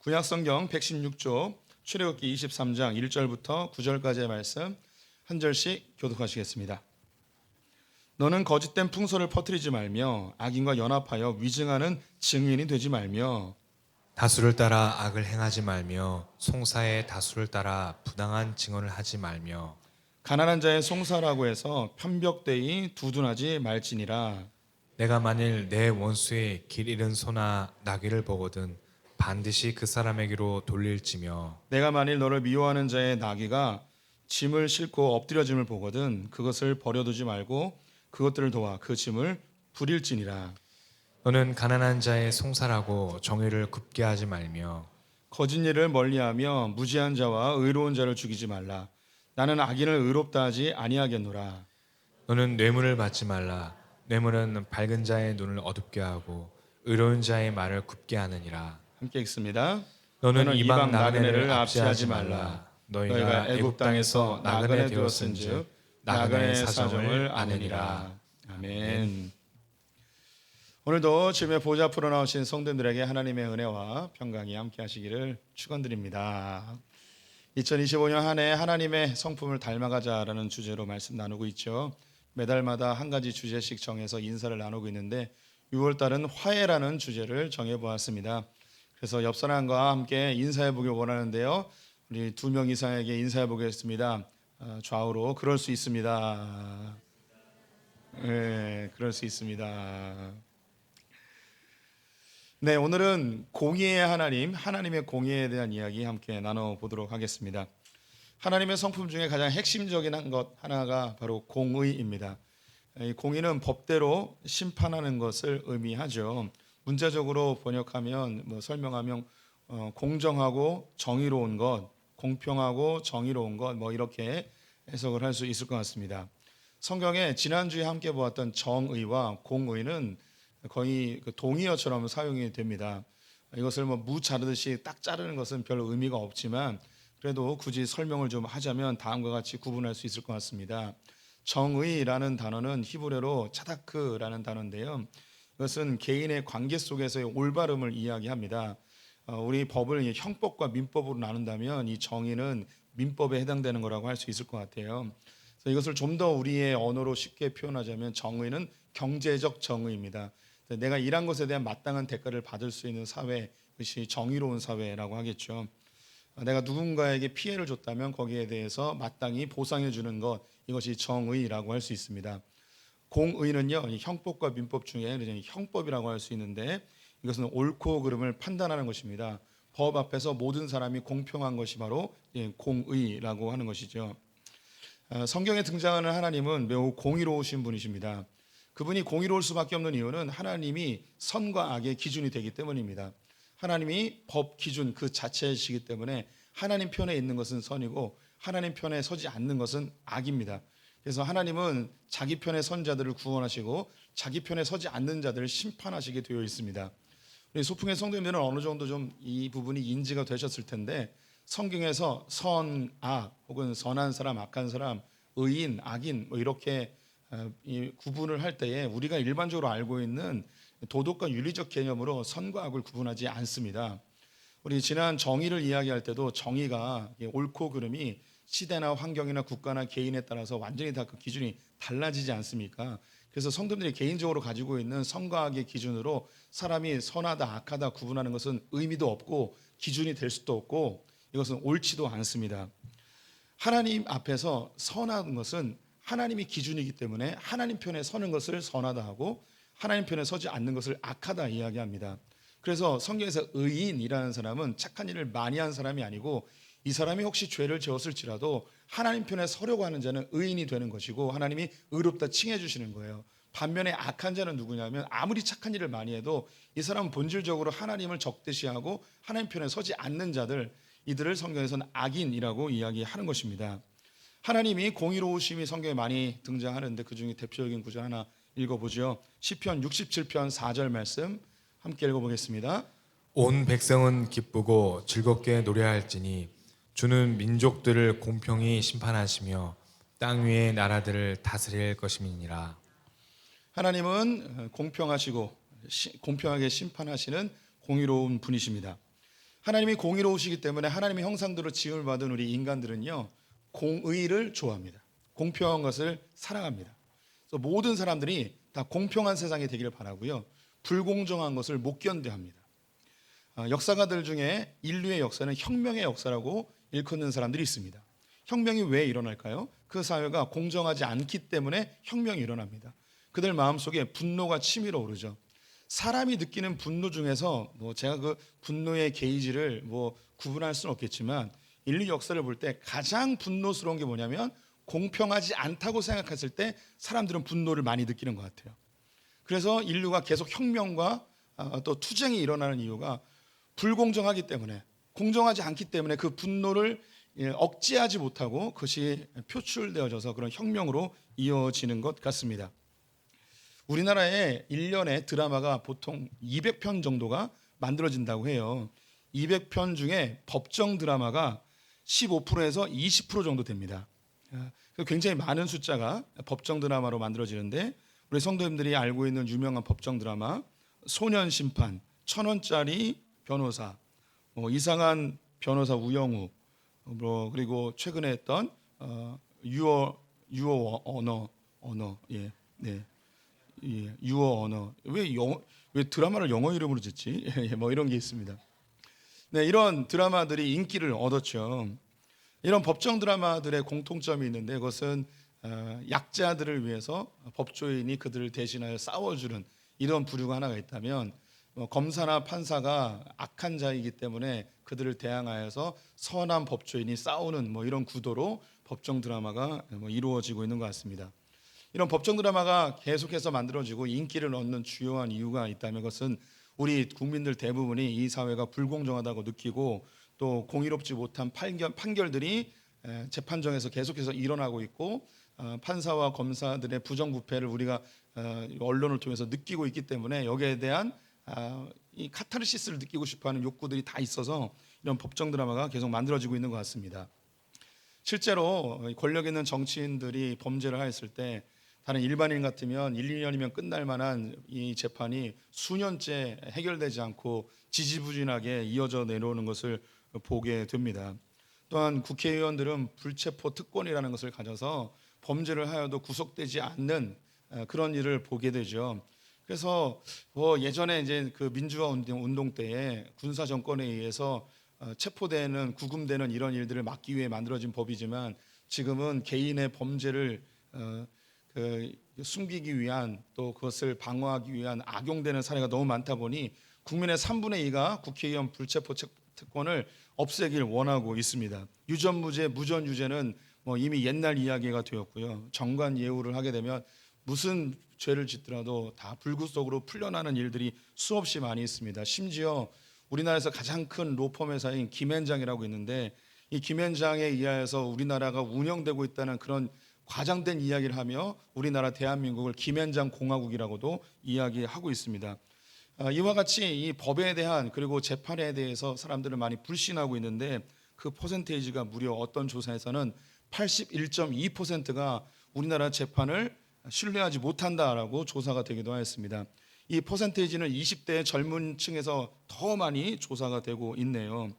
구약성경 116쪽 출애굽기 23장 1절부터 9절까지의 말씀 한 절씩 교독하시겠습니다. 너는 거짓된 풍소를 퍼뜨리지 말며 악인과 연합하여 위증하는 증인이 되지 말며 다수를 따라 악을 행하지 말며 송사의 다수를 따라 부당한 증언을 하지 말며 가난한 자의 송사라고 해서 편벽되이 두둔하지 말지니라. 내가 만일 내 원수의 길 잃은 소나 나귀를 보거든 반드시 그 사람에게로 돌릴지며 내가 만일 너를 미워하는 자의 나귀가 짐을 싣고 엎드려짐을 보거든 그것을 버려두지 말고 그것들을 도와 그 짐을 부릴지니라. 너는 가난한 자의 송사라고 정의를 굽게 하지 말며 거짓 일을 멀리하며 무지한 자와 의로운 자를 죽이지 말라. 나는 악인을 의롭다 하지 아니하겠노라. 너는 뇌물을 받지 말라. 뇌물은 밝은 자의 눈을 어둡게 하고 의로운 자의 말을 굽게 하느니라. 함께 읽습니다. 너는 이방 나그네를 압시하지 말라. 너희가 애굽 땅에서 나그네 되었은즉 나그네의 사정을 아느니라. 아멘. 오늘도 주님의 보좌 앞으로 나오신 성도들에게 하나님의 은혜와 평강이 함께 하시기를 축원드립니다. 2025년 한 해 하나님의 성품을 닮아가자라는 주제로 말씀 나누고 있죠. 매달마다 한 가지 주제씩 정해서 인사를 나누고 있는데 6월달은 화해라는 주제를 정해보았습니다. 그래서 옆 사람과 함께 인사해보길 원하는데요. 우리 2명 이상에게 인사해보겠습니다. 좌우로 그럴 수 있습니다. 네, 그럴 수 있습니다. 네, 오늘은 공의의 하나님, 하나님의 공의에 대한 이야기 함께 나눠보도록 하겠습니다. 하나님의 성품 중에 가장 핵심적인 것 하나가 바로 공의입니다. 이 공의는 법대로 심판하는 것을 의미하죠. 문자적으로 번역하면 설명하면 공정하고 정의로운 것, 공평하고 정의로운 것 이렇게 해석을 할 수 있을 것 같습니다. 성경에 지난주에 함께 보았던 정의와 공의는 거의 동의어처럼 사용이 됩니다. 이것을 무 자르듯이 딱 자르는 것은 별 의미가 없지만 그래도 굳이 설명을 좀 하자면 다음과 같이 구분할 수 있을 것 같습니다. 정의라는 단어는 히브리어로 차다크라는 단어인데요. 이것은 개인의 관계 속에서의 올바름을 이야기합니다. 우리 법을 형법과 민법으로 나눈다면 이 정의는 민법에 해당되는 거라고 할 수 있을 것 같아요. 그래서 이것을 좀 더 우리의 언어로 쉽게 표현하자면 정의는 경제적 정의입니다. 내가 일한 것에 대한 마땅한 대가를 받을 수 있는 사회, 그것이 정의로운 사회라고 하겠죠. 내가 누군가에게 피해를 줬다면 거기에 대해서 마땅히 보상해 주는 것, 이것이 정의라고 할 수 있습니다. 공의는요, 형법과 민법 중에 형법이라고 할 수 있는데 이것은 옳고 그름을 판단하는 것입니다. 법 앞에서 모든 사람이 공평한 것이 바로 공의라고 하는 것이죠. 성경에 등장하는 하나님은 매우 공의로우신 분이십니다. 그분이 공의로울 수밖에 없는 이유는 하나님이 선과 악의 기준이 되기 때문입니다. 하나님이 법 기준 그 자체이시기 때문에 하나님 편에 있는 것은 선이고 하나님 편에 서지 않는 것은 악입니다. 그래서 하나님은 자기 편에 선 자들을 구원하시고 자기 편에 서지 않는 자들을 심판하시게 되어 있습니다. 우리 소풍의 성도님들은 어느 정도 좀 이 부분이 인지가 되셨을 텐데 성경에서 선, 악 혹은 선한 사람, 악한 사람, 의인, 악인 이렇게 구분을 할 때에 우리가 일반적으로 알고 있는 도덕과 윤리적 개념으로 선과 악을 구분하지 않습니다. 우리 지난 정의를 이야기할 때도 정의가 옳고 그름이 시대나 환경이나 국가나 개인에 따라서 완전히 다 그 기준이 달라지지 않습니까? 그래서 성도들이 개인적으로 가지고 있는 선과 악의 기준으로 사람이 선하다 악하다 구분하는 것은 의미도 없고 기준이 될 수도 없고 이것은 옳지도 않습니다. 하나님 앞에서 선한 것은 하나님이 기준이기 때문에 하나님 편에 서는 것을 선하다 하고 하나님 편에 서지 않는 것을 악하다 이야기합니다. 그래서 성경에서 의인이라는 사람은 착한 일을 많이 한 사람이 아니고 이 사람이 혹시 죄를 지었을지라도 하나님 편에 서려고 하는 자는 의인이 되는 것이고 하나님이 의롭다 칭해 주시는 거예요. 반면에 악한 자는 누구냐면 아무리 착한 일을 많이 해도 이 사람은 본질적으로 하나님을 적대시하고 하나님 편에 서지 않는 자들, 이들을 성경에서는 악인이라고 이야기하는 것입니다. 하나님이 공의로우심이 성경에 많이 등장하는데 그중에 대표적인 구절 하나 읽어보죠. 시편 67편 4절 말씀 함께 읽어보겠습니다. 온 백성은 기쁘고 즐겁게 노래할지니 주는 민족들을 공평히 심판하시며 땅 위의 나라들을 다스릴 것임이니라. 하나님은 공평하시고 공평하게 심판하시는 공의로운 분이십니다. 하나님이 공의로우시기 때문에 하나님의 형상대로 지음을 받은 우리 인간들은요, 공의를 좋아합니다. 공평한 것을 사랑합니다. 그래서 모든 사람들이 다 공평한 세상이 되기를 바라고요, 불공정한 것을 못 견뎌합니다. 역사가들 중에 인류의 역사는 혁명의 역사라고 일컫는 사람들이 있습니다. 혁명이 왜 일어날까요? 그 사회가 공정하지 않기 때문에 혁명이 일어납니다. 그들 마음속에 분노가 치밀어 오르죠. 사람이 느끼는 분노 중에서 제가 그 분노의 게이지를 구분할 수는 없겠지만, 인류 역사를 볼 때 가장 분노스러운 게 뭐냐면, 공평하지 않다고 생각했을 때 사람들은 분노를 많이 느끼는 것 같아요. 그래서 인류가 계속 혁명과 또 투쟁이 일어나는 이유가 불공정하기 때문에, 공정하지 않기 때문에 그 분노를 억제하지 못하고 그것이 표출되어져서 그런 혁명으로 이어지는 것 같습니다. 우리나라에 1년에 드라마가 보통 200편 정도가 만들어진다고 해요. 200편 중에 법정 드라마가 15%에서 20% 정도 됩니다. 굉장히 많은 숫자가 법정 드라마로 만들어지는데, 우리 성도님들이 알고 있는 유명한 법정 드라마 소년심판, 1,000원짜리 변호사, 이상한 변호사 우영우, 그리고 최근에 했던 유어 언어, 유어 언어. 왜 드라마를 영어 이름으로 짓지? 이런 게 있습니다. 네, 이런 드라마들이 인기를 얻었죠. 이런 법정 드라마들의 공통점이 있는데, 그것은 약자들을 위해서 법조인이 그들을 대신하여 싸워주는 이런 부류가 하나가 있다면, 검사나 판사가 악한 자이기 때문에 그들을 대항하여서 선한 법조인이 싸우는 이런 구도로 법정 드라마가 이루어지고 있는 것 같습니다. 이런 법정 드라마가 계속해서 만들어지고 인기를 얻는 주요한 이유가 있다면, 그것은 우리 국민들 대부분이 이 사회가 불공정하다고 느끼고, 또 공의롭지 못한 판결들이 재판정에서 계속해서 일어나고 있고, 판사와 검사들의 부정부패를 우리가 언론을 통해서 느끼고 있기 때문에, 여기에 대한 이 카타르시스를 느끼고 싶어하는 욕구들이 다 있어서 이런 법정 드라마가 계속 만들어지고 있는 것 같습니다. 실제로 권력 있는 정치인들이 범죄를 하였을 때 다른 일반인 같으면 1, 2년이면 끝날 만한 이 재판이 수년째 해결되지 않고 지지부진하게 이어져 내려오는 것을 보게 됩니다. 또한 국회의원들은 불체포 특권이라는 것을 가져서 범죄를 하여도 구속되지 않는 그런 일을 보게 되죠. 그래서 예전에 이제 그 민주화 운동 때에 군사 정권에 의해서 체포되는, 구금되는 이런 일들을 막기 위해 만들어진 법이지만, 지금은 개인의 범죄를 숨기기 위한, 또 그것을 방어하기 위한 악용되는 사례가 너무 많다 보니 국민의 3분의 2가 국회의원 불체포 특권을 없애길 원하고 있습니다. 유전무죄, 무전유죄는 이미 옛날 이야기가 되었고요. 정관예우를 하게 되면 무슨 죄를 짓더라도 다 불구속으로 풀려나는 일들이 수없이 많이 있습니다. 심지어 우리나라에서 가장 큰 로펌 회사인 김앤장이라고 있는데, 이 김앤장에 의하여서 우리나라가 운영되고 있다는 그런 과장된 이야기를 하며 우리나라 대한민국을 김앤장 공화국이라고도 이야기하고 있습니다. 이와 같이 이 법에 대한, 그리고 재판에 대해서 사람들은 많이 불신하고 있는데, 그 퍼센테이지가 무려 어떤 조사에서는 81.2%가 우리나라 재판을 신뢰하지 못한다라고 조사가 되기도 하였습니다. 이 퍼센테이지는 20대 젊은 층에서 더 많이 조사가 되고 있네요.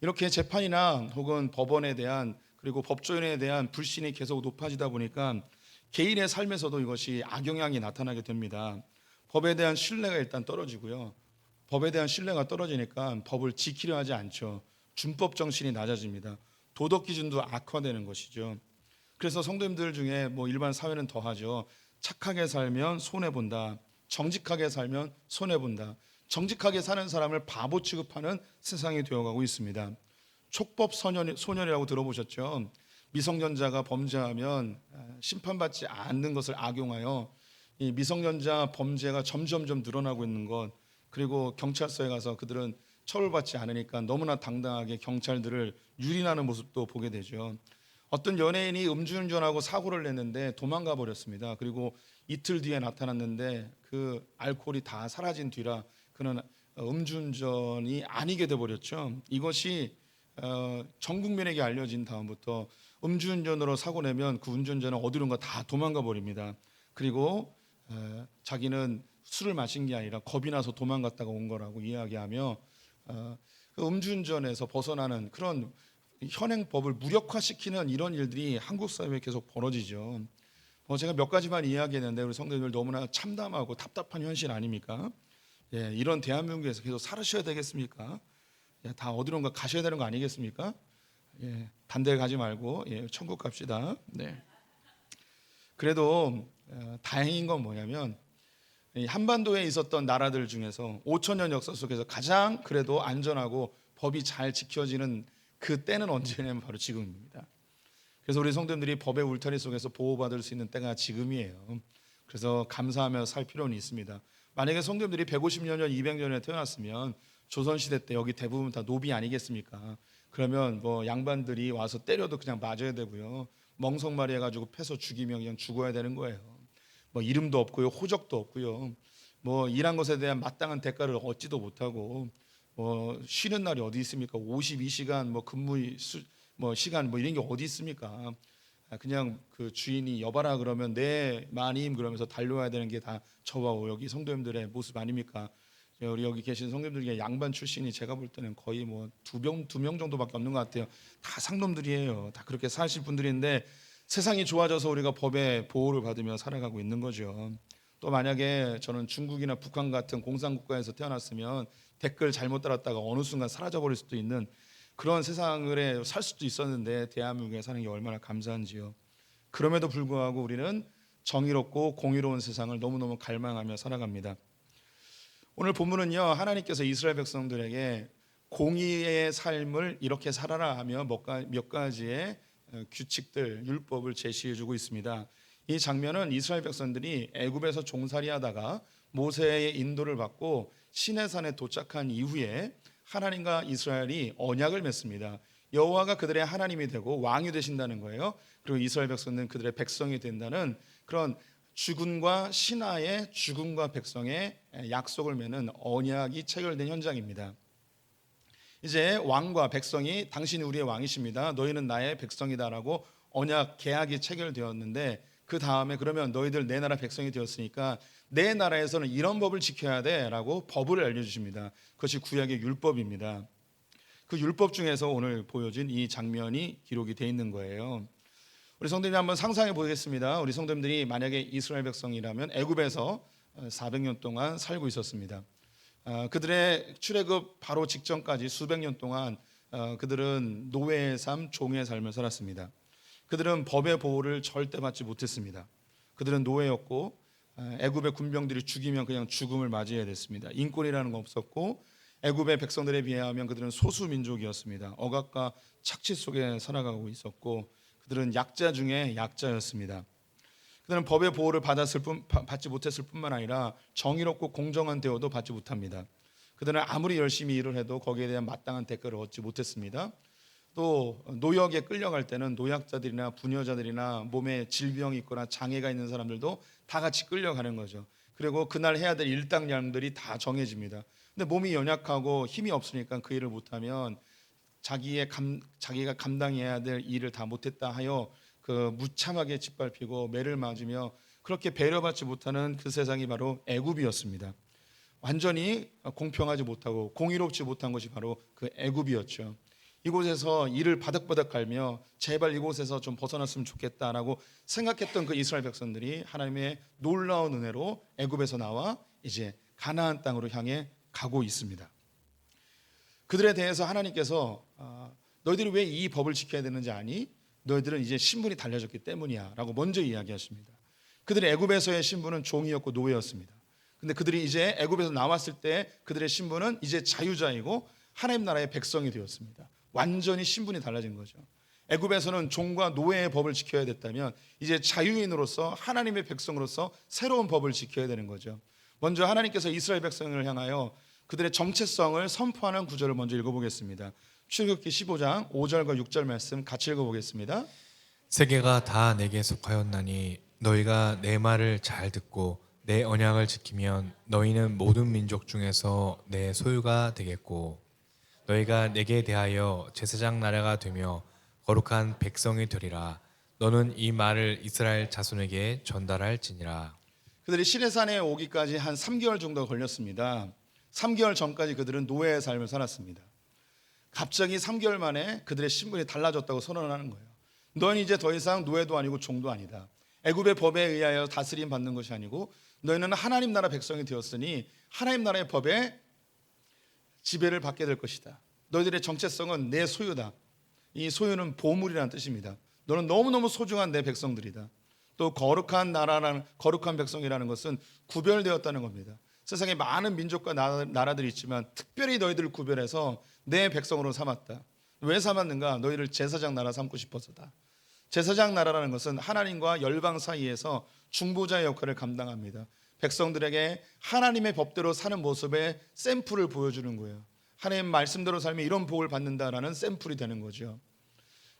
이렇게 재판이나 혹은 법원에 대한, 그리고 법조인에 대한 불신이 계속 높아지다 보니까 개인의 삶에서도 이것이 악영향이 나타나게 됩니다. 법에 대한 신뢰가 일단 떨어지고요. 법에 대한 신뢰가 떨어지니까 법을 지키려 하지 않죠. 준법 정신이 낮아집니다. 도덕 기준도 악화되는 것이죠. 그래서 성도님들 중에 일반 사회는 더하죠. 착하게 살면 손해본다. 정직하게 살면 손해본다. 정직하게 사는 사람을 바보 취급하는 세상이 되어가고 있습니다. 촉법 소년이라고 들어보셨죠? 미성년자가 범죄하면 심판받지 않는 것을 악용하여 이 미성년자 범죄가 점점점 늘어나고 있는 것, 그리고 경찰서에 가서 그들은 처벌받지 않으니까 너무나 당당하게 경찰들을 유린하는 모습도 보게 되죠. 어떤 연예인이 음주운전하고 사고를 냈는데 도망가 버렸습니다. 그리고 이틀 뒤에 나타났는데 그 알코올이 다 사라진 뒤라 그는 음주운전이 아니게 돼 버렸죠. 이것이 전 국민에게 알려진 다음부터 음주운전으로 사고 내면 그 운전자는 어디론가 다 도망가 버립니다. 그리고 자기는 술을 마신 게 아니라 겁이 나서 도망갔다가 온 거라고 이야기하며 그 음주운전에서 벗어나는 그런 현행법을 무력화시키는 이런 일들이 한국 사회에 계속 벌어지죠. 제가 몇 가지만 이야기했는데 우리 성도님들 너무나 참담하고 답답한 현실 아닙니까? 예, 이런 대한민국에서 계속 살으셔야 되겠습니까? 예, 다 어디론가 가셔야 되는 거 아니겠습니까? 예, 단대 가지 말고 예, 천국 갑시다. 네. 그래도 다행인 건 뭐냐면 이 한반도에 있었던 나라들 중에서 5천 년 역사 속에서 가장 그래도 안전하고 법이 잘 지켜지는 그 때는 언제냐면 바로 지금입니다. 그래서 우리 성도님들이 법의 울타리 속에서 보호받을 수 있는 때가 지금이에요. 그래서 감사하며 살 필요는 있습니다. 만약에 성도님들이 150년 전, 200년에 태어났으면 조선시대 때 여기 대부분 다 노비 아니겠습니까? 그러면 뭐 양반들이 와서 때려도 그냥 맞아야 되고요. 멍석말이 해가지고 패서 죽이면 그냥 죽어야 되는 거예요. 뭐 이름도 없고요, 호적도 없고요. 뭐 일한 것에 대한 마땅한 대가를 얻지도 못하고 뭐 쉬는 날이 어디 있습니까? 52시간 뭐 뭐 시간 뭐 이런 게 어디 있습니까? 그냥 그 주인이 여봐라 그러면 네 마님 그러면서 달려와야 되는 게 다 저와 여기 성도님들의 모습 아닙니까? 우리 여기 계신 성도님들 중에 양반 출신이 제가 볼 때는 거의 뭐 두 명 정도밖에 없는 것 같아요. 다 상놈들이에요. 다 그렇게 사실 분들인데 세상이 좋아져서 우리가 법의 보호를 받으며 살아가고 있는 거죠. 또 만약에 저는 중국이나 북한 같은 공산국가에서 태어났으면 댓글 잘못 달았다가 어느 순간 사라져 버릴 수도 있는 그런 세상을 살 수도 있었는데 대한민국에 사는 게 얼마나 감사한지요. 그럼에도 불구하고 우리는 정의롭고 공의로운 세상을 너무너무 갈망하며 살아갑니다. 오늘 본문은요, 하나님께서 이스라엘 백성들에게 공의의 삶을 이렇게 살아라 하며 몇 가지의 규칙들, 율법을 제시해주고 있습니다. 이 장면은 이스라엘 백성들이 애굽에서 종살이하다가 모세의 인도를 받고 시내산에 도착한 이후에 하나님과 이스라엘이 언약을 맺습니다. 여호와가 그들의 하나님이 되고 왕이 되신다는 거예요. 그리고 이스라엘 백성들은 그들의 백성이 된다는 그런 주군과 신하의 주군과 백성의 약속을 맺는 언약이 체결된 현장입니다. 이제 왕과 백성이 당신이 우리의 왕이십니다. 너희는 나의 백성이다라고 언약 계약이 체결되었는데 그 다음에 그러면 너희들 내 나라 백성이 되었으니까 내 나라에서는 이런 법을 지켜야 돼라고 법을 알려주십니다. 그것이 구약의 율법입니다. 그 율법 중에서 오늘 보여진 이 장면이 기록이 되어 있는 거예요. 우리 성도님이 한번 상상해 보겠습니다. 우리 성도님들이 만약에 이스라엘 백성이라면 애굽에서 400년 동안 살고 있었습니다. 그들의 출애굽 바로 직전까지 수백 년 동안 그들은 노예의 삶, 종의 삶을 살았습니다. 그들은 법의 보호를 절대 받지 못했습니다. 그들은 노예였고 애굽의 군병들이 죽이면 그냥 죽음을 맞이해야 됐습니다. 인권이라는 거 없었고 애굽의 백성들에 비하면 그들은 소수 민족이었습니다. 억압과 착취 속에 살아가고 있었고 그들은 약자 중에 약자였습니다. 그들은 법의 보호를 받지 못했을 뿐만 아니라 정의롭고 공정한 대우도 받지 못합니다. 그들은 아무리 열심히 일을 해도 거기에 대한 마땅한 대가를 얻지 못했습니다. 또 노역에 끌려갈 때는 노약자들이나 부녀자들이나 몸에 질병이 있거나 장애가 있는 사람들도 다 같이 끌려가는 거죠. 그리고 그날 해야 될 일당량들이 다 정해집니다. 근데 몸이 연약하고 힘이 없으니까 그 일을 못하면 자기가 감당해야 될 일을 다 못했다 하여 그 무참하게 짓밟히고 매를 맞으며 그렇게 배려받지 못하는 그 세상이 바로 애굽이었습니다. 완전히 공평하지 못하고 공의롭지 못한 것이 바로 그 애굽이었죠. 이곳에서 이를 바득바득 갈며 제발 이곳에서 좀 벗어났으면 좋겠다라고 생각했던 그 이스라엘 백성들이 하나님의 놀라운 은혜로 애굽에서 나와 이제 가나안 땅으로 향해 가고 있습니다. 그들에 대해서 하나님께서 너희들이 왜 이 법을 지켜야 되는지 아니? 너희들은 이제 신분이 달라졌기 때문이야 라고 먼저 이야기하십니다. 그들의 애굽에서의 신분은 종이었고 노예였습니다. 근데 그들이 이제 애굽에서 나왔을 때 그들의 신분은 이제 자유자이고 하나님 나라의 백성이 되었습니다. 완전히 신분이 달라진 거죠. 애굽에서는 종과 노예의 법을 지켜야 됐다면 이제 자유인으로서 하나님의 백성으로서 새로운 법을 지켜야 되는 거죠. 먼저 하나님께서 이스라엘 백성을 향하여 그들의 정체성을 선포하는 구절을 먼저 읽어보겠습니다. 출애굽기 15장 5절과 6절 말씀 같이 읽어보겠습니다. 세계가 다 내게 속하였나니 너희가 내 말을 잘 듣고 내 언약을 지키면 너희는 모든 민족 중에서 내 소유가 되겠고 너희가 내게 대하여 제사장 나라가 되며 거룩한 백성이 되리라. 너는 이 말을 이스라엘 자손에게 전달할지니라. 그들이 시내산에 오기까지 한 3개월 정도 걸렸습니다. 3개월 전까지 그들은 노예의 삶을 살았습니다. 갑자기 3개월 만에 그들의 신분이 달라졌다고 선언하는 거예요. 너희는 이제 더 이상 노예도 아니고 종도 아니다. 애굽의 법에 의하여 다스림 받는 것이 아니고 너희는 하나님 나라 백성이 되었으니 하나님 나라의 법에 지배를 받게 될 것이다. 너희들의 정체성은 내 소유다. 이 소유는 보물이라는 뜻입니다. 너는 너무너무 소중한 내 백성들이다. 또 거룩한 나라라는, 거룩한 백성이라는 것은 구별되었다는 겁니다. 세상에 많은 민족과 나라들이 있지만 특별히 너희들을 구별해서 내 백성으로 삼았다. 왜 삼았는가? 너희를 제사장 나라 삼고 싶어서다. 제사장 나라라는 것은 하나님과 열방 사이에서 중보자의 역할을 감당합니다. 백성들에게 하나님의 법대로 사는 모습의 샘플을 보여주는 거예요. 하나님 말씀대로 살면 이런 복을 받는다라는 샘플이 되는 거죠.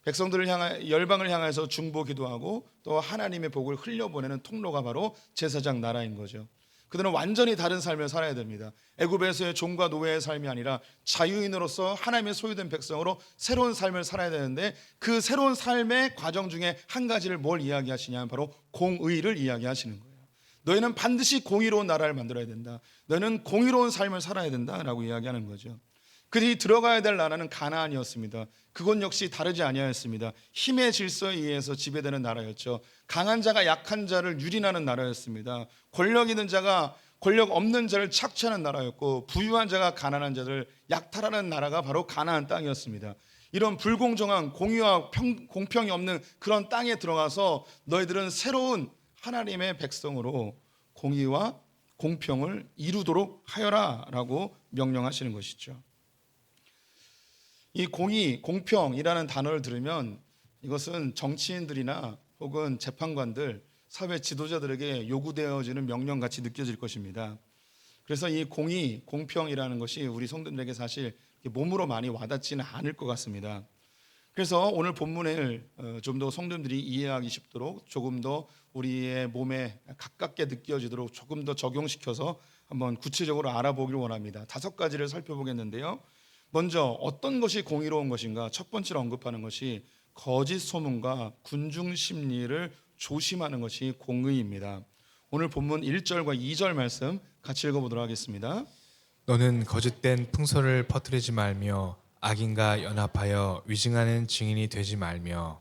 백성들을 향해, 열방을 향해서 중보 기도하고 또 하나님의 복을 흘려보내는 통로가 바로 제사장 나라인 거죠. 그들은 완전히 다른 삶을 살아야 됩니다. 애굽에서의 종과 노예의 삶이 아니라 자유인으로서 하나님의 소유된 백성으로 새로운 삶을 살아야 되는데, 그 새로운 삶의 과정 중에 한 가지를 뭘 이야기하시냐면 바로 공의를 이야기하시는 거예요. 너희는 반드시 공의로운 나라를 만들어야 된다. 너희는 공의로운 삶을 살아야 된다라고 이야기하는 거죠. 그들이 들어가야 될 나라는 가나안이었습니다. 그건 역시 다르지 아니하였습니다. 힘의 질서에 의해서 지배되는 나라였죠. 강한 자가 약한 자를 유린하는 나라였습니다. 권력 있는 자가 권력 없는 자를 착취하는 나라였고, 부유한 자가 가난한 자를 약탈하는 나라가 바로 가나안 땅이었습니다. 이런 불공정한 공의와 공평이 없는 그런 땅에 들어가서 너희들은 새로운 하나님의 백성으로 공의와 공평을 이루도록 하여라라고 명령하시는 것이죠. 이 공의, 공평이라는 단어를 들으면 이것은 정치인들이나 혹은 재판관들, 사회 지도자들에게 요구되어지는 명령같이 느껴질 것입니다. 그래서 이 공의, 공평이라는 것이 우리 성도들에게 사실 몸으로 많이 와닿지는 않을 것 같습니다. 그래서 오늘 본문을 좀 더 성도들이 이해하기 쉽도록 조금 더 우리의 몸에 가깝게 느껴지도록 조금 더 적용시켜서 한번 구체적으로 알아보기를 원합니다. 5가지를 살펴보겠는데요. 먼저 어떤 것이 공의로운 것인가? 첫 번째로 언급하는 것이 거짓 소문과 군중 심리를 조심하는 것이 공의입니다. 오늘 본문 1절과 2절 말씀 같이 읽어보도록 하겠습니다. 너는 거짓된 풍설을 퍼뜨리지 말며 악인과 연합하여 위증하는 증인이 되지 말며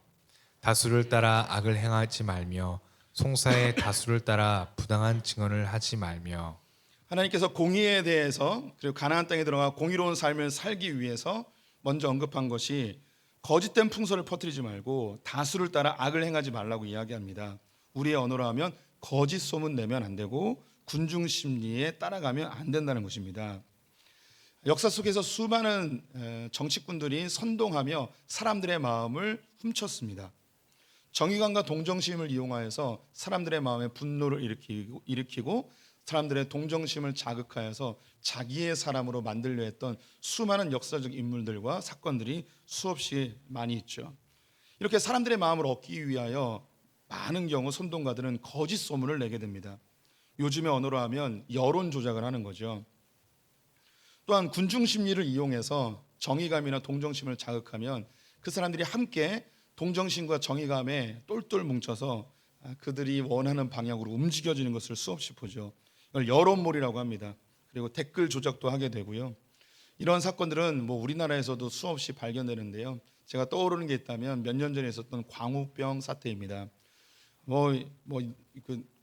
다수를 따라 악을 행하지 말며 송사의 다수를 따라 부당한 증언을 하지 말며. 하나님께서 공의에 대해서, 그리고 가나안 땅에 들어가 공의로운 삶을 살기 위해서 먼저 언급한 것이 거짓된 풍설을 퍼뜨리지 말고 다수를 따라 악을 행하지 말라고 이야기합니다. 우리의 언어로 하면 거짓 소문 내면 안 되고 군중 심리에 따라가면 안 된다는 것입니다. 역사 속에서 수많은 정치꾼들이 선동하며 사람들의 마음을 훔쳤습니다. 정의감과 동정심을 이용하여서 사람들의 마음에 분노를 일으키고 사람들의 동정심을 자극하여서 자기의 사람으로 만들려 했던 수많은 역사적 인물들과 사건들이 수없이 많이 있죠. 이렇게 사람들의 마음을 얻기 위하여 많은 경우 선동가들은 거짓 소문을 내게 됩니다. 요즘의 언어로 하면 여론 조작을 하는 거죠. 또한 군중 심리를 이용해서 정의감이나 동정심을 자극하면 그 사람들이 함께 동정심과 정의감에 똘똘 뭉쳐서 그들이 원하는 방향으로 움직여지는 것을 수없이 보죠. 이걸 여론몰이라고 합니다. 그리고 댓글 조작도 하게 되고요. 이런 사건들은 우리나라에서도 수없이 발견되는데요. 제가 떠오르는 게 있다면 몇 년 전에 있었던 광우병 사태입니다.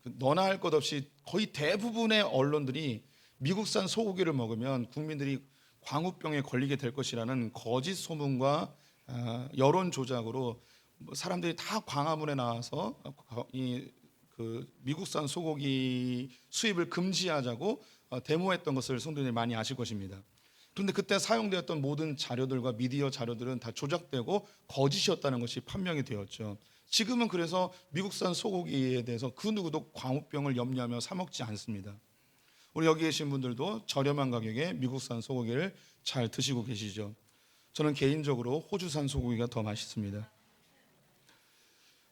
너나 할 것 없이 거의 대부분의 언론들이 미국산 소고기를 먹으면 국민들이 광우병에 걸리게 될 것이라는 거짓 소문과 여론 조작으로 사람들이 다 광화문에 나와서 미국산 소고기 수입을 금지하자고 데모했던 것을 성도님들이 많이 아실 것입니다. 그런데 그때 사용되었던 모든 자료들과 미디어 자료들은 다 조작되고 거짓이었다는 것이 판명이 되었죠. 지금은 그래서 미국산 소고기에 대해서 그 누구도 광우병을 염려하며 사 먹지 않습니다. 우리 여기 계신 분들도 저렴한 가격에 미국산 소고기를 잘 드시고 계시죠. 저는 개인적으로 호주산 소고기가 더 맛있습니다.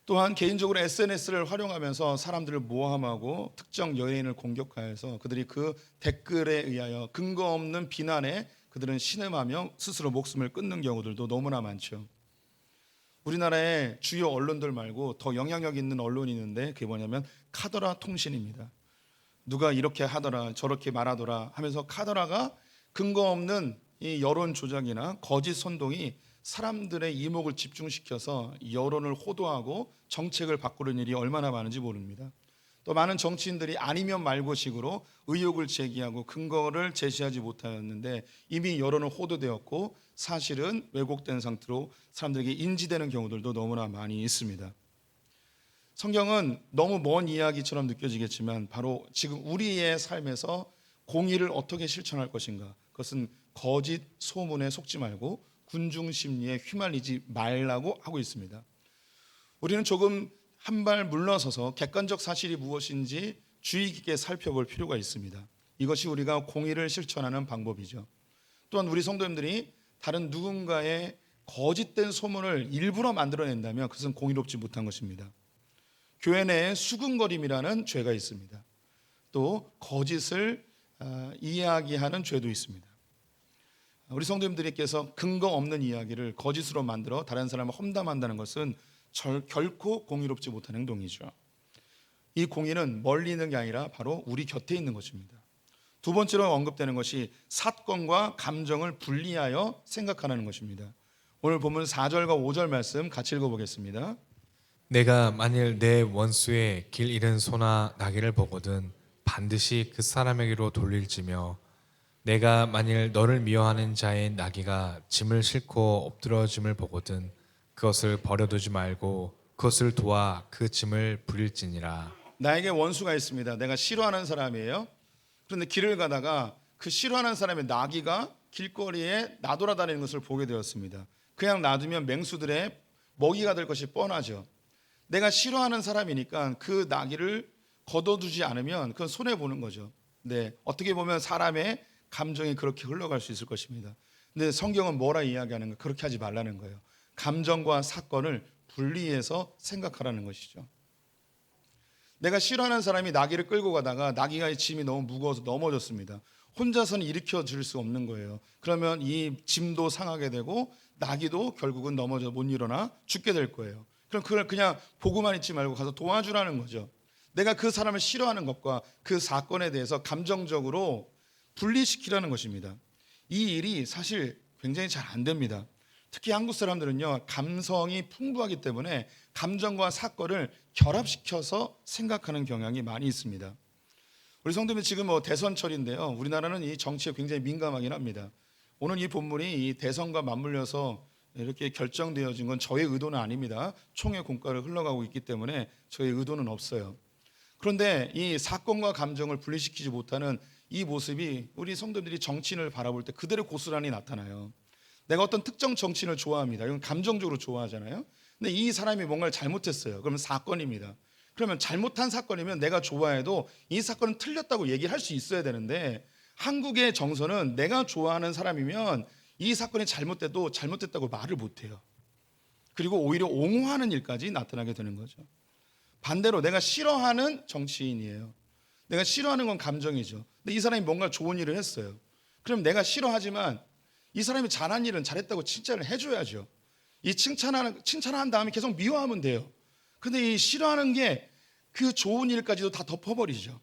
또한 개인적으로 SNS를 활용하면서 사람들을 모함하고 특정 연예인을 공격하여서 그들이 그 댓글에 의하여 근거 없는 비난에 그들은 신음하며 스스로 목숨을 끊는 경우들도 너무나 많죠. 우리나라의 주요 언론들 말고 더 영향력 있는 언론이 있는데 그게 뭐냐면 카더라 통신입니다. 누가 이렇게 하더라 저렇게 말하더라 하면서 카더라가 근거 없는 이 여론 조작이나 거짓 선동이 사람들의 이목을 집중시켜서 여론을 호도하고 정책을 바꾸는 일이 얼마나 많은지 모릅니다. 또 많은 정치인들이 아니면 말고식으로 의혹을 제기하고 근거를 제시하지 못하였는데 이미 여론은 호도되었고 사실은 왜곡된 상태로 사람들에게 인지되는 경우들도 너무나 많이 있습니다. 성경은 너무 먼 이야기처럼 느껴지겠지만 바로 지금 우리의 삶에서 공의를 어떻게 실천할 것인가, 그것은 거짓 소문에 속지 말고 군중 심리에 휘말리지 말라고 하고 있습니다. 우리는 조금 한 발 물러서서 객관적 사실이 무엇인지 주의 깊게 살펴볼 필요가 있습니다. 이것이 우리가 공의를 실천하는 방법이죠. 또한 우리 성도님들이 다른 누군가의 거짓된 소문을 일부러 만들어낸다면 그것은 공의롭지 못한 것입니다. 교회 내에 수군거림이라는 죄가 있습니다. 또 거짓을 이야기하는 죄도 있습니다. 우리 성도님들께서 근거 없는 이야기를 거짓으로 만들어 다른 사람을 험담한다는 것은 결코 공의롭지 못한 행동이죠. 이 공의는 멀리 있는 게 아니라 바로 우리 곁에 있는 것입니다. 두 번째로 언급되는 것이 사건과 감정을 분리하여 생각하는 것입니다. 오늘 본문 4절과 5절 말씀 같이 읽어보겠습니다. 내가 만일 내 원수의 길 잃은 소나 나귀를 보거든 반드시 그 사람에게로 돌릴지며 내가 만일 너를 미워하는 자의 나귀가 짐을 싣고 엎드러짐을 보거든 그것을 버려두지 말고 그것을 도와 그 짐을 부릴지니라. 나에게 원수가 있습니다. 내가 싫어하는 사람이에요. 그런데 길을 가다가 그 싫어하는 사람의 나귀가 길거리에 나돌아다니는 것을 보게 되었습니다. 그냥 놔두면 맹수들의 먹이가 될 것이 뻔하죠. 내가 싫어하는 사람이니까 그 나귀를 걷어두지 않으면 그건 손해보는 거죠. 네, 어떻게 보면 사람의 감정이 그렇게 흘러갈 수 있을 것입니다. 근데 성경은 뭐라 이야기하는가? 그렇게 하지 말라는 거예요. 감정과 사건을 분리해서 생각하라는 것이죠. 내가 싫어하는 사람이 나귀를 끌고 가다가 나귀가 짐이 너무 무거워서 넘어졌습니다. 혼자서는 일으켜 줄 수 없는 거예요. 그러면 이 짐도 상하게 되고 나귀도 결국은 넘어져 못 일어나 죽게 될 거예요. 그럼 그걸 그냥 보고만 있지 말고 가서 도와주라는 거죠. 내가 그 사람을 싫어하는 것과 그 사건에 대해서 감정적으로 분리시키라는 것입니다. 이 일이 사실 굉장히 잘 안 됩니다. 특히 한국 사람들은요, 감성이 풍부하기 때문에 감정과 사건을 결합시켜서 생각하는 경향이 많이 있습니다. 우리 성도님 지금 대선철인데요, 우리나라는 이 정치에 굉장히 민감하긴 합니다. 오늘 이 본문이 이 대선과 맞물려서 이렇게 결정되어진 건 저의 의도는 아닙니다. 총의 공과를 흘러가고 있기 때문에 저의 의도는 없어요. 그런데 이 사건과 감정을 분리시키지 못하는 이 모습이 우리 성도들이 정치인을 바라볼 때 그대로 고스란히 나타나요. 내가 어떤 특정 정치인을 좋아합니다. 이건 감정적으로 좋아하잖아요. 근데 이 사람이 뭔가를 잘못했어요. 그러면 사건입니다. 그러면 잘못한 사건이면 내가 좋아해도 이 사건은 틀렸다고 얘기를 할 수 있어야 되는데 한국의 정서는 내가 좋아하는 사람이면 이 사건이 잘못돼도 잘못됐다고 말을 못해요. 그리고 오히려 옹호하는 일까지 나타나게 되는 거죠. 반대로 내가 싫어하는 정치인이에요. 내가 싫어하는 건 감정이죠. 근데 이 사람이 뭔가 좋은 일을 했어요. 그럼 내가 싫어하지만 이 사람이 잘한 일은 잘했다고 칭찬을 해줘야죠. 이 칭찬한 다음에 계속 미워하면 돼요. 근데 이 싫어하는 게 그 좋은 일까지도 다 덮어버리죠.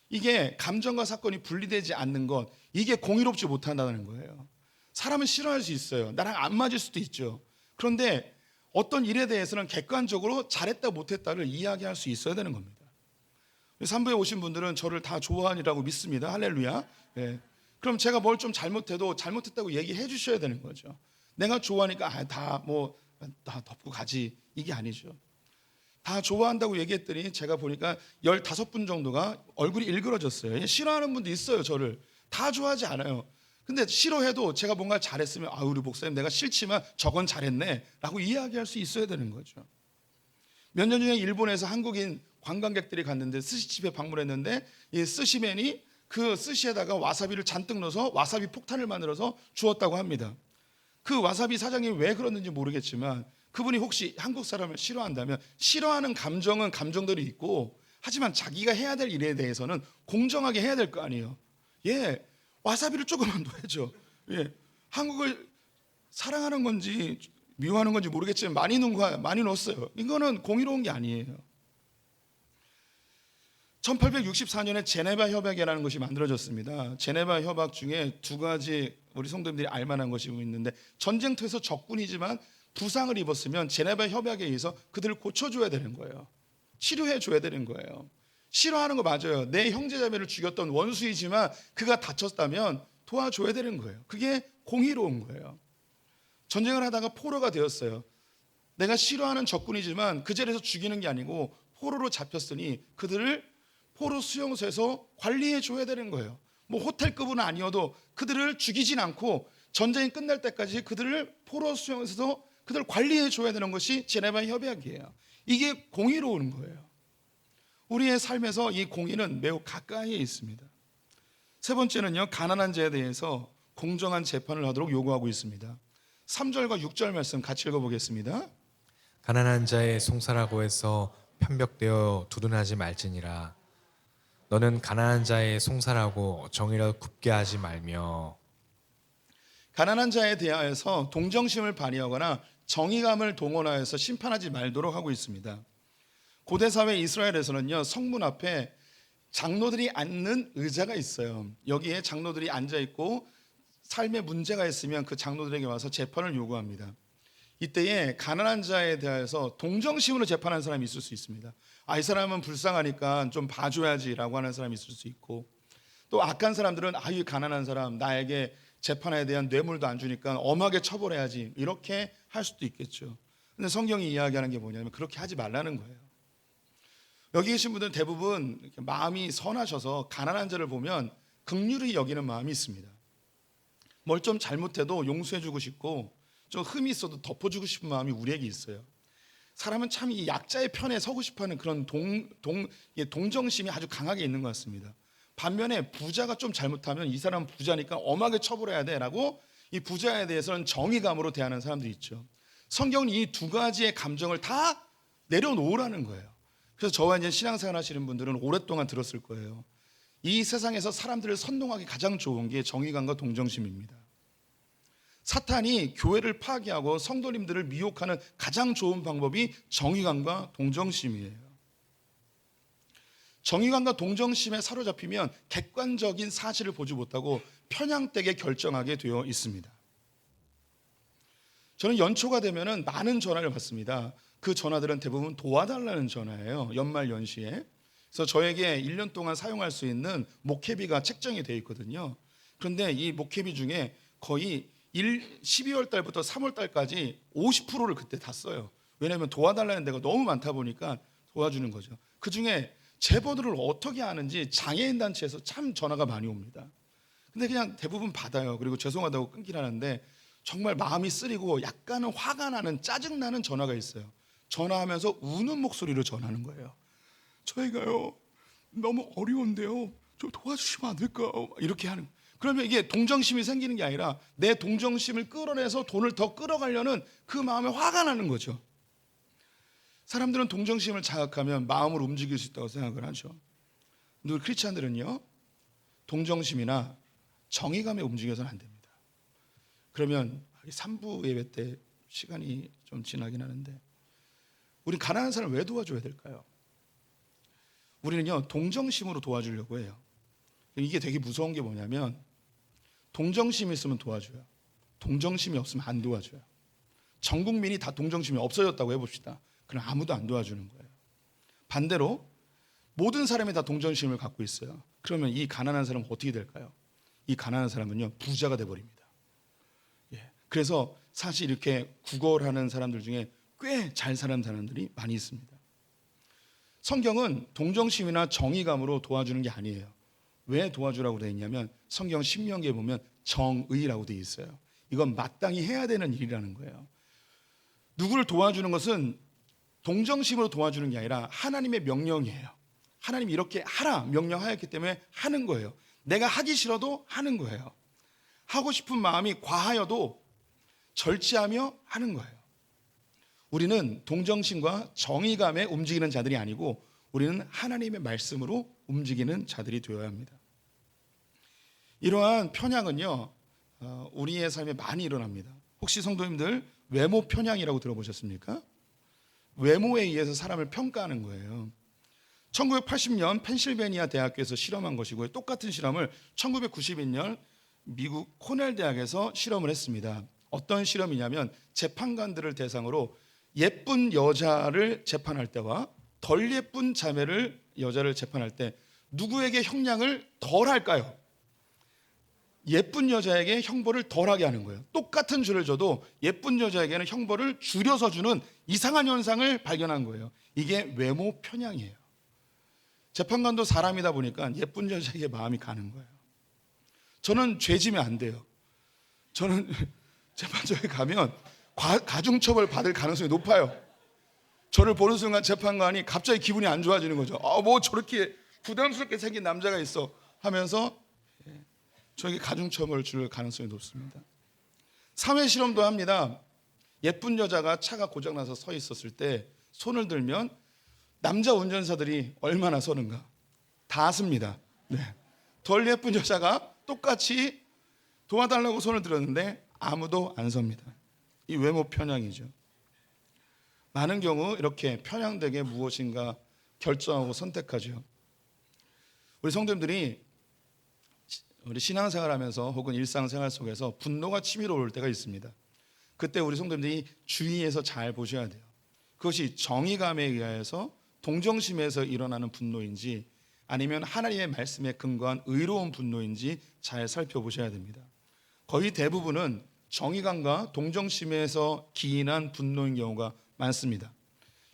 이게 감정과 사건이 분리되지 않는 것, 이게 공의롭지 못한다는 거예요. 사람은 싫어할 수 있어요. 나랑 안 맞을 수도 있죠. 그런데 어떤 일에 대해서는 객관적으로 잘했다 못했다를 이야기할 수 있어야 되는 겁니다. 3부에 오신 분들은 저를 다 좋아하리라고 믿습니다. 할렐루야. 네. 그럼 제가 뭘 좀 잘못해도 잘못했다고 얘기해 주셔야 되는 거죠. 내가 좋아하니까 다 덮고 가지, 이게 아니죠. 다 좋아한다고 얘기했더니 제가 보니까 15분 정도가 얼굴이 일그러졌어요. 싫어하는 분도 있어요. 저를 다 좋아하지 않아요. 근데 싫어해도 제가 뭔가 잘했으면 우리 목사님 내가 싫지만 저건 잘했네 라고 이야기할 수 있어야 되는 거죠. 몇 년 전에 일본에서 한국인 관광객들이 갔는데 스시집에 방문했는데 이 스시맨이 그 스시에다가 와사비를 잔뜩 넣어서 와사비 폭탄을 만들어서 주었다고 합니다. 그 와사비 사장님이 왜 그러는지 모르겠지만 그분이 혹시 한국 사람을 싫어한다면 싫어하는 감정은 감정들이 있고 하지만 자기가 해야 될 일에 대해서는 공정하게 해야 될 거 아니에요. 와사비를 조금만 넣어야죠. 한국을 사랑하는 건지 미워하는 건지 모르겠지만 많이 넣었어요. 이거는 공의로운 게 아니에요. 1864년에 제네바 협약이라는 것이 만들어졌습니다. 제네바 협약 중에 두 가지 우리 성도님들이 알만한 것이 있는데, 전쟁터에서 적군이지만 부상을 입었으면 제네바 협약에 의해서 그들을 고쳐줘야 되는 거예요. 치료해줘야 되는 거예요. 싫어하는 거 맞아요. 내 형제자매를 죽였던 원수이지만 그가 다쳤다면 도와줘야 되는 거예요. 그게 공의로운 거예요. 전쟁을 하다가 포로가 되었어요. 내가 싫어하는 적군이지만 그 자리에서 죽이는 게 아니고 포로로 잡혔으니 그들을 포로 수용소에서 관리해 줘야 되는 거예요. 뭐 호텔급은 아니어도 그들을 죽이진 않고 전쟁이 끝날 때까지 그들을 포로 수용소에서 그들을 관리해 줘야 되는 것이 제네바 협약이에요. 이게 공의로운 거예요. 우리의 삶에서 이 공의는 매우 가까이에 있습니다. 세 번째는요, 가난한 자에 대해서 공정한 재판을 하도록 요구하고 있습니다. 3절과 6절 말씀 같이 읽어보겠습니다. 가난한 자의 송사라고 해서 편벽되어 두둔하지 말지니라. 너는 가난한 자의 송사라고 정의를 굽게 하지 말며. 가난한 자에 대하여서 동정심을 발휘하거나 정의감을 동원하여서 심판하지 말도록 하고 있습니다. 고대 사회 이스라엘에서는요, 성문 앞에 장로들이 앉는 의자가 있어요. 여기에 장로들이 앉아 있고 삶에 문제가 있으면 그 장로들에게 와서 재판을 요구합니다. 이때에 가난한 자에 대해서 동정심으로 재판하는 사람이 있을 수 있습니다. 이 사람은 불쌍하니까 좀 봐줘야지라고 하는 사람이 있을 수 있고, 또 악한 사람들은 이 가난한 사람 나에게 재판에 대한 뇌물도 안 주니까 엄하게 처벌해야지, 이렇게 할 수도 있겠죠. 근데 성경이 이야기하는 게 뭐냐면 그렇게 하지 말라는 거예요. 여기 계신 분들은 대부분 이렇게 마음이 선하셔서 가난한 자를 보면 긍휼히 여기는 마음이 있습니다. 뭘 좀 잘못해도 용서해주고 싶고 좀 흠이 있어도 덮어주고 싶은 마음이 우리에게 있어요. 사람은 참 이 약자의 편에 서고 싶어하는 그런 동정심이 아주 강하게 있는 것 같습니다. 반면에 부자가 좀 잘못하면 이 사람은 부자니까 엄하게 처벌해야 돼라고 이 부자에 대해서는 정의감으로 대하는 사람들이 있죠. 성경은 이 두 가지의 감정을 다 내려놓으라는 거예요. 그래서 저와 이제 신앙생활 하시는 분들은 오랫동안 들었을 거예요. 이 세상에서 사람들을 선동하기 가장 좋은 게 정의감과 동정심입니다. 사탄이 교회를 파괴하고 성도님들을 미혹하는 가장 좋은 방법이 정의감과 동정심이에요. 정의감과 동정심에 사로잡히면 객관적인 사실을 보지 못하고 편향되게 결정하게 되어 있습니다. 저는 연초가 되면 많은 전화를 받습니다. 그 전화들은 대부분 도와달라는 전화예요. 연말 연시에. 그래서 저에게 1년 동안 사용할 수 있는 목회비가 책정이 되어 있거든요. 그런데 이 목회비 중에 거의 12월 달부터 3월 달까지 50%를 그때 다 써요. 왜냐하면 도와달라는 데가 너무 많다 보니까 도와주는 거죠. 그중에 제보들을 어떻게 하는지 장애인 단체에서 참 전화가 많이 옵니다. 근데 그냥 대부분 받아요. 그리고 죄송하다고 끊기라는데 정말 마음이 쓰리고 약간은 화가 나는, 짜증나는 전화가 있어요. 전화하면서 우는 목소리로 전하는 거예요. 저희가요 너무 어려운데요, 좀 도와주시면 안 될까요? 이렇게 하는. 그러면 이게 동정심이 생기는 게 아니라 내 동정심을 끌어내서 돈을 더 끌어가려는 그 마음에 화가 나는 거죠. 사람들은 동정심을 자극하면 마음을 움직일 수 있다고 생각을 하죠. 근데 크리스찬들은요, 동정심이나 정의감에 움직여서는 안 됩니다. 그러면 3부 예배 때 시간이 좀 지나긴 하는데, 우리 가난한 사람을 왜 도와줘야 될까요? 우리는요 동정심으로 도와주려고 해요. 이게 되게 무서운 게 뭐냐면, 동정심이 있으면 도와줘요. 동정심이 없으면 안 도와줘요. 전 국민이 다 동정심이 없어졌다고 해봅시다. 그럼 아무도 안 도와주는 거예요. 반대로 모든 사람이 다 동정심을 갖고 있어요. 그러면 이 가난한 사람은 어떻게 될까요? 이 가난한 사람은요 부자가 돼버립니다. 그래서 사실 이렇게 구걸하는 사람들 중에 꽤 잘 사는 사람들이 많이 있습니다. 성경은 동정심이나 정의감으로 도와주는 게 아니에요. 왜 도와주라고 되어 있냐면 성경 신명기에 보면 정의라고 되어 있어요. 이건 마땅히 해야 되는 일이라는 거예요. 누구를 도와주는 것은 동정심으로 도와주는 게 아니라 하나님의 명령이에요. 하나님이 이렇게 하라 명령하였기 때문에 하는 거예요. 내가 하기 싫어도 하는 거예요. 하고 싶은 마음이 과하여도 절제하며 하는 거예요. 우리는 동정심과 정의감에 움직이는 자들이 아니고 우리는 하나님의 말씀으로 움직이는 자들이 되어야 합니다. 이러한 편향은요 우리의 삶에 많이 일어납니다. 혹시 성도님들 외모 편향이라고 들어보셨습니까? 외모에 의해서 사람을 평가하는 거예요. 1980년 펜실베니아 대학교에서 실험한 것이고요. 똑같은 실험을 1992년 미국 코넬 대학에서 실험을 했습니다. 어떤 실험이냐면 재판관들을 대상으로 예쁜 여자를 재판할 때와 덜 예쁜 여자를 재판할 때 누구에게 형량을 덜 할까요? 예쁜 여자에게 형벌을 덜하게 하는 거예요. 똑같은 죄를 져도 예쁜 여자에게는 형벌을 줄여서 주는 이상한 현상을 발견한 거예요. 이게 외모 편향이에요. 재판관도 사람이다 보니까 예쁜 여자에게 마음이 가는 거예요. 저는 죄 지면 안 돼요. 저는 재판정에 가면 가중처벌 받을 가능성이 높아요. 저를 보는 순간 재판관이 갑자기 기분이 안 좋아지는 거죠. 뭐 저렇게 부담스럽게 생긴 남자가 있어 하면서 저에게 가중처벌을 줄 가능성이 높습니다. 사회 실험도 합니다. 예쁜 여자가 차가 고장나서 서 있었을 때 손을 들면 남자 운전사들이 얼마나 서는가? 다 씁니다. 네. 덜 예쁜 여자가 똑같이 도와달라고 손을 들었는데 아무도 안 섭니다. 이 외모 편향이죠. 많은 경우 이렇게 편향되게 무엇인가 결정하고 선택하죠. 우리 성도님들이 우리 신앙생활하면서 혹은 일상생활 속에서 분노가 치밀어 오를 때가 있습니다. 그때 우리 성도님들이 주의해서 잘 보셔야 돼요. 그것이 정의감에 의해서 동정심에서 일어나는 분노인지 아니면 하나님의 말씀에 근거한 의로운 분노인지 잘 살펴보셔야 됩니다. 거의 대부분은 정의감과 동정심에서 기인한 분노인 경우가 많습니다.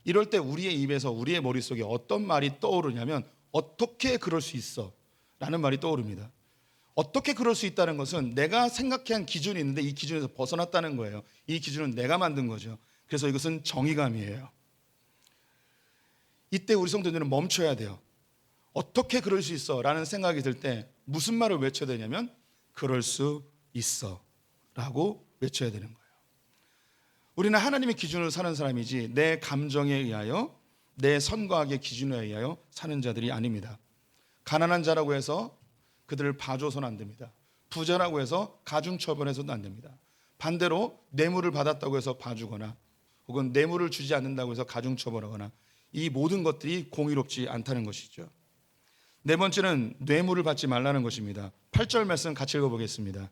이럴 때 우리의 입에서 우리의 머릿속에 어떤 말이 떠오르냐면 어떻게 그럴 수 있어? 라는 말이 떠오릅니다. 어떻게 그럴 수 있다는 것은 내가 생각한 기준이 있는데 이 기준에서 벗어났다는 거예요. 이 기준은 내가 만든 거죠. 그래서 이것은 정의감이에요. 이때 우리 성도들은 멈춰야 돼요. 어떻게 그럴 수 있어? 라는 생각이 들 때 무슨 말을 외쳐야 되냐면 그럴 수 있어 라고 외쳐야 되는 거예요. 우리는 하나님의 기준으로 사는 사람이지 내 감정에 의하여 내 선과악의 기준에 의하여 사는 자들이 아닙니다. 가난한 자라고 해서 그들을 봐줘서는 안 됩니다. 부자라고 해서 가중처벌해서도 안 됩니다. 반대로 뇌물을 받았다고 해서 봐주거나 혹은 뇌물을 주지 않는다고 해서 가중처벌하거나 이 모든 것들이 공의롭지 않다는 것이죠. 네 번째는 뇌물을 받지 말라는 것입니다. 8절 말씀 같이 읽어보겠습니다.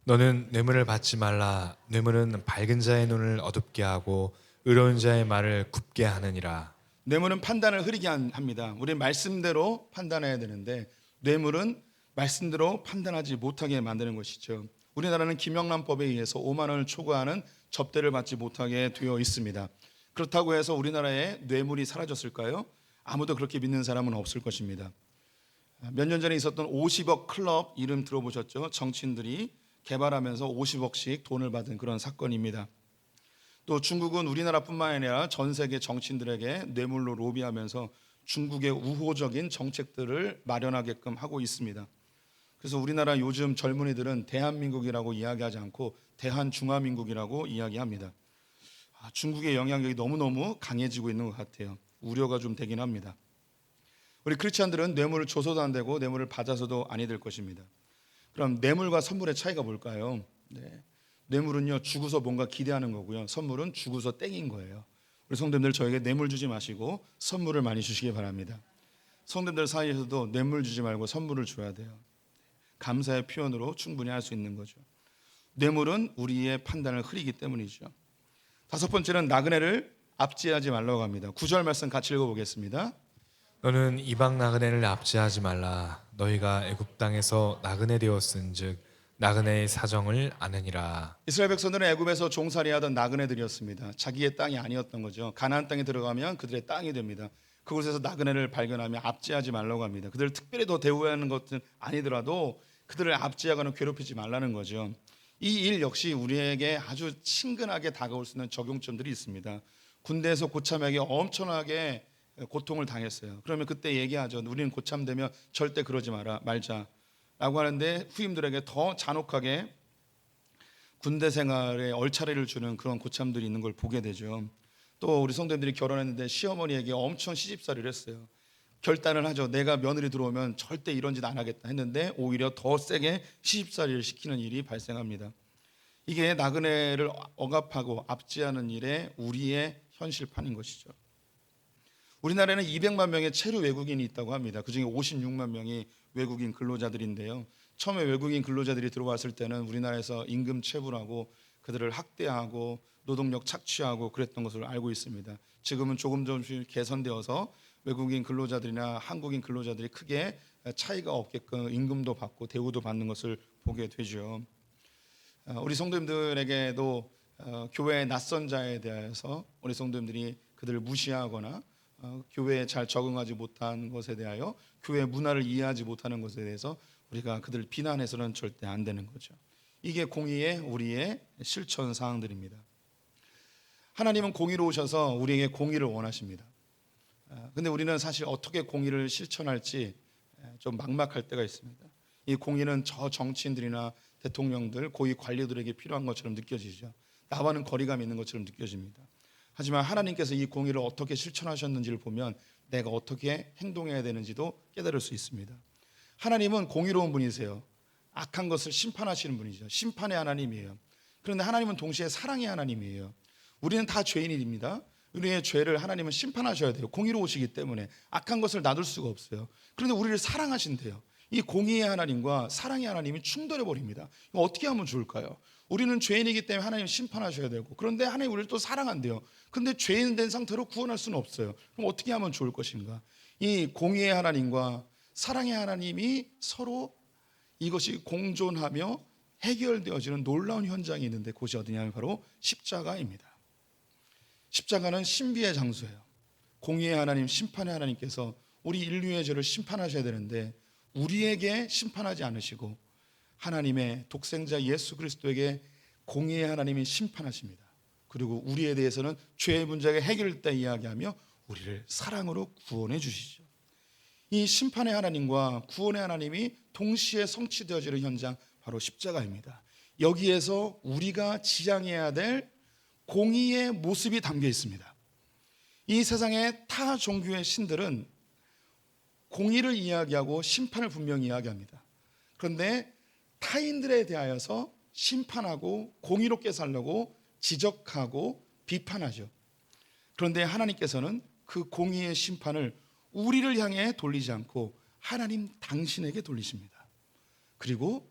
너는 뇌물을 받지 말라. 뇌물은 밝은 자의 눈을 어둡게 하고 의로운 자의 말을 굽게 하느니라. 뇌물은 판단을 흐리게 합니다. 우리 말씀대로 판단해야 되는데 뇌물은 말씀대로 판단하지 못하게 만드는 것이죠. 우리나라는 김영란법에 의해서 5만 원을 초과하는 접대를 받지 못하게 되어 있습니다. 그렇다고 해서 우리나라에 뇌물이 사라졌을까요? 아무도 그렇게 믿는 사람은 없을 것입니다. 몇 년 전에 있었던 50억 클럽 이름 들어보셨죠? 정치인들이 개발하면서 50억씩 돈을 받은 그런 사건입니다. 또 중국은 우리나라뿐만 아니라 전 세계 정치인들에게 뇌물로 로비하면서 중국의 우호적인 정책들을 마련하게끔 하고 있습니다. 그래서 우리나라 요즘 젊은이들은 대한민국이라고 이야기하지 않고 대한중화민국이라고 이야기합니다. 중국의 영향력이 너무너무 강해지고 있는 것 같아요. 우려가 좀 되긴 합니다. 우리 크리스찬들은 뇌물을 줘서도 안 되고 뇌물을 받아서도 아니 될 것입니다. 그럼 뇌물과 선물의 차이가 뭘까요? 뇌물은요 주고서 뭔가 기대하는 거고요. 선물은 주고서 땡인 거예요. 우리 성도님들 저에게 뇌물 주지 마시고 선물을 많이 주시기 바랍니다. 성도님들 사이에서도 뇌물 주지 말고 선물을 줘야 돼요. 감사의 표현으로 충분히 할 수 있는 거죠. 뇌물은 우리의 판단을 흐리기 때문이죠. 다섯 번째는 나그네를 압제하지 말라고 합니다. 9절 말씀 같이 읽어보겠습니다. 너는 이방 나그네를 압제하지 말라. 너희가 애굽 땅에서 나그네 되었은즉 나그네의 사정을 아느니라. 이스라엘 백성들은 애굽에서 종살이하던 나그네들이었습니다. 자기의 땅이 아니었던 거죠. 가나안 땅에 들어가면 그들의 땅이 됩니다. 그곳에서 나그네를 발견하면 압제하지 말라고 합니다. 그들을 특별히 더 대우하는 것은 아니더라도 그들을 압제하거나 괴롭히지 말라는 거죠. 이 일 역시 우리에게 아주 친근하게 다가올 수 있는 적용점들이 있습니다. 군대에서 고참에게 엄청나게 고통을 당했어요. 그러면 그때 얘기하죠. 우리는 고참되면 절대 그러지 말자 라고 하는데 후임들에게 더 잔혹하게 군대 생활에 얼차례를 주는 그런 고참들이 있는 걸 보게 되죠. 또 우리 성도님들이 결혼했는데 시어머니에게 엄청 시집살이를 했어요. 결단을 하죠. 내가 며느리 들어오면 절대 이런 짓 안 하겠다 했는데 오히려 더 세게 시집살이를 시키는 일이 발생합니다. 이게 나그네를 억압하고 압제하는 일에 우리의 현실판인 것이죠. 우리나라에는 200만 명의 체류 외국인이 있다고 합니다. 그중에 56만 명이 외국인 근로자들인데요. 처음에 외국인 근로자들이 들어왔을 때는 우리나라에서 임금 체불하고 그들을 학대하고 노동력 착취하고 그랬던 것을 알고 있습니다. 지금은 조금씩 개선되어서 외국인 근로자들이나 한국인 근로자들이 크게 차이가 없게끔 임금도 받고 대우도 받는 것을 보게 되죠. 우리 성도님들에게도 교회의 낯선 자에 대해서 우리 성도님들이 그들을 무시하거나 교회에 잘 적응하지 못한 것에 대하여 교회 문화를 이해하지 못하는 것에 대해서 우리가 그들을 비난해서는 절대 안 되는 거죠. 이게 공의의 우리의 실천 사항들입니다. 하나님은 공의로우셔서 우리에게 공의를 원하십니다. 근데 우리는 사실 어떻게 공의를 실천할지 좀 막막할 때가 있습니다. 이 공의는 저 정치인들이나 대통령들, 고위 관료들에게 필요한 것처럼 느껴지죠. 나와는 거리감이 있는 것처럼 느껴집니다. 하지만 하나님께서 이 공의를 어떻게 실천하셨는지를 보면 내가 어떻게 행동해야 되는지도 깨달을 수 있습니다. 하나님은 공의로운 분이세요. 악한 것을 심판하시는 분이죠. 심판의 하나님이에요. 그런데 하나님은 동시에 사랑의 하나님이에요. 우리는 다 죄인입니다. 우리의 죄를 하나님은 심판하셔야 돼요. 공의로우시기 때문에 악한 것을 놔둘 수가 없어요. 그런데 우리를 사랑하신대요. 이 공의의 하나님과 사랑의 하나님이 충돌해 버립니다. 어떻게 하면 좋을까요? 우리는 죄인이기 때문에 하나님 심판하셔야 되고, 그런데 하나님 우리를 또 사랑한대요. 그런데 죄인 된 상태로 구원할 수는 없어요. 그럼 어떻게 하면 좋을 것인가? 이 공의의 하나님과 사랑의 하나님이 서로 이것이 공존하며 해결되어지는 놀라운 현장이 있는데 그것이 어디냐면 바로 십자가입니다. 십자가는 신비의 장소예요. 공의의 하나님, 심판의 하나님께서 우리 인류의 죄를 심판하셔야 되는데 우리에게 심판하지 않으시고 하나님의 독생자 예수 그리스도에게 공의의 하나님이 심판하십니다. 그리고 우리에 대해서는 죄의 문제가 해결됐다 이야기하며 우리를 사랑으로 구원해 주시죠. 이 심판의 하나님과 구원의 하나님이 동시에 성취되어지는 현장, 바로 십자가입니다. 여기에서 우리가 지향해야 될 공의의 모습이 담겨 있습니다. 이 세상의 타 종교의 신들은 공의를 이야기하고 심판을 분명히 이야기합니다. 그런데 타인들에 대하여서 심판하고 공의롭게 살려고 지적하고 비판하죠. 그런데 하나님께서는 그 공의의 심판을 우리를 향해 돌리지 않고 하나님 당신에게 돌리십니다. 그리고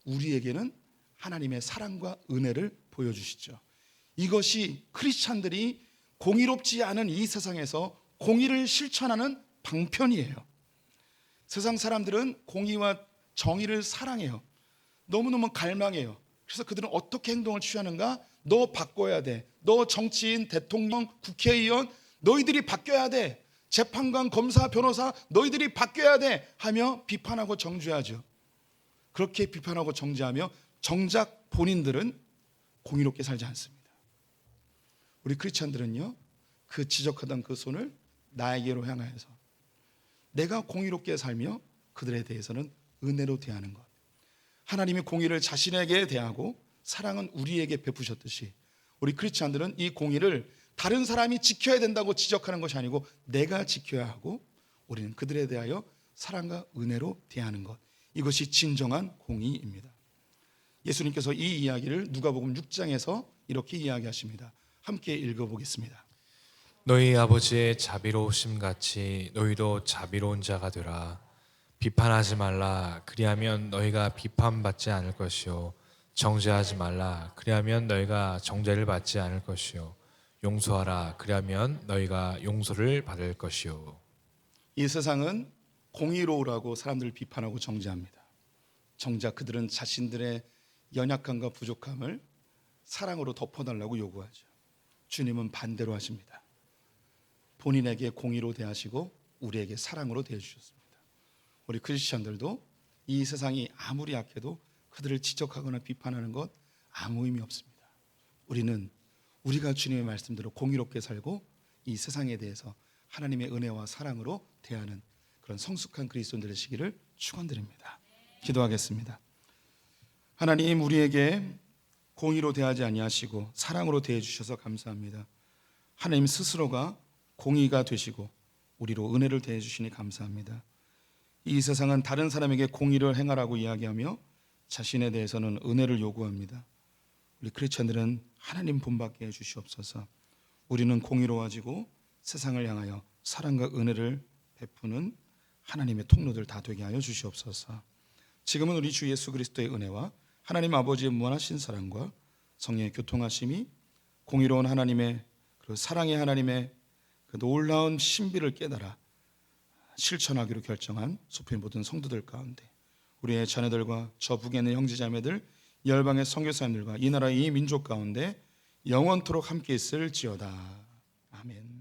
우리에게는 하나님의 사랑과 은혜를 보여주시죠. 이것이 크리스찬들이 공의롭지 않은 이 세상에서 공의를 실천하는 방편이에요. 세상 사람들은 공의와 정의를 사랑해요. 너무너무 갈망해요. 그래서 그들은 어떻게 행동을 취하는가? 너 바꿔야 돼. 너 정치인, 대통령, 국회의원 너희들이 바뀌어야 돼. 재판관, 검사, 변호사 너희들이 바뀌어야 돼 하며 비판하고 정죄하죠. 그렇게 비판하고 정죄하며 정작 본인들은 공의롭게 살지 않습니다. 우리 크리스찬들은요, 그 지적하던 그 손을 나에게로 향하여서 내가 공의롭게 살며 그들에 대해서는 은혜로 대하는 것. 하나님이 공의를 자신에게 대하고 사랑은 우리에게 베푸셨듯이 우리 크리스찬들은 이 공의를 다른 사람이 지켜야 된다고 지적하는 것이 아니고 내가 지켜야 하고 우리는 그들에 대하여 사랑과 은혜로 대하는 것. 이것이 진정한 공의입니다. 예수님께서 이 이야기를 누가복음 6장에서 이렇게 이야기하십니다. 함께 읽어보겠습니다. 너희 아버지의 자비로우심 같이 너희도 자비로운 자가 되라. 비판하지 말라. 그리하면 너희가 비판받지 않을 것이요. 정죄하지 말라. 그리하면 너희가 정죄를 받지 않을 것이요. 용서하라. 그리하면 너희가 용서를 받을 것이요. 이 세상은 공의로우라고 사람들을 비판하고 정죄합니다. 정작 그들은 자신들의 연약함과 부족함을 사랑으로 덮어달라고 요구하죠. 주님은 반대로 하십니다. 본인에게 공의로 대하시고 우리에게 사랑으로 대해주셨습니다. 우리 크리스천들도 이 세상이 아무리 약해도 그들을 지적하거나 비판하는 것 아무 의미 없습니다. 우리는 우리가 주님의 말씀대로 공의롭게 살고 이 세상에 대해서 하나님의 은혜와 사랑으로 대하는 그런 성숙한 그리스도인들 되시기를 축원드립니다. 기도하겠습니다. 하나님, 우리에게 공의로 대하지 아니하시고 사랑으로 대해 주셔서 감사합니다. 하나님 스스로가 공의가 되시고 우리로 은혜를 대해 주시니 감사합니다. 이 세상은 다른 사람에게 공의를 행하라고 이야기하며 자신에 대해서는 은혜를 요구합니다. 우리 크리스천들은 하나님 본받게 해 주시옵소서. 우리는 공의로워지고 세상을 향하여 사랑과 은혜를 베푸는 하나님의 통로들 다 되게 하여 주시옵소서. 지금은 우리 주 예수 그리스도의 은혜와 하나님 아버지의 무한하신 사랑과 성령의 교통하심이 공의로운 하나님의 그 사랑의 하나님의 그 놀라운 신비를 깨달아 실천하기로 결정한 소표의 모든 성도들 가운데 우리의 자녀들과 저 북에 있는 형제자매들 열방의 선교사님들과 이 나라의 이 민족 가운데 영원토록 함께 있을지어다. 아멘.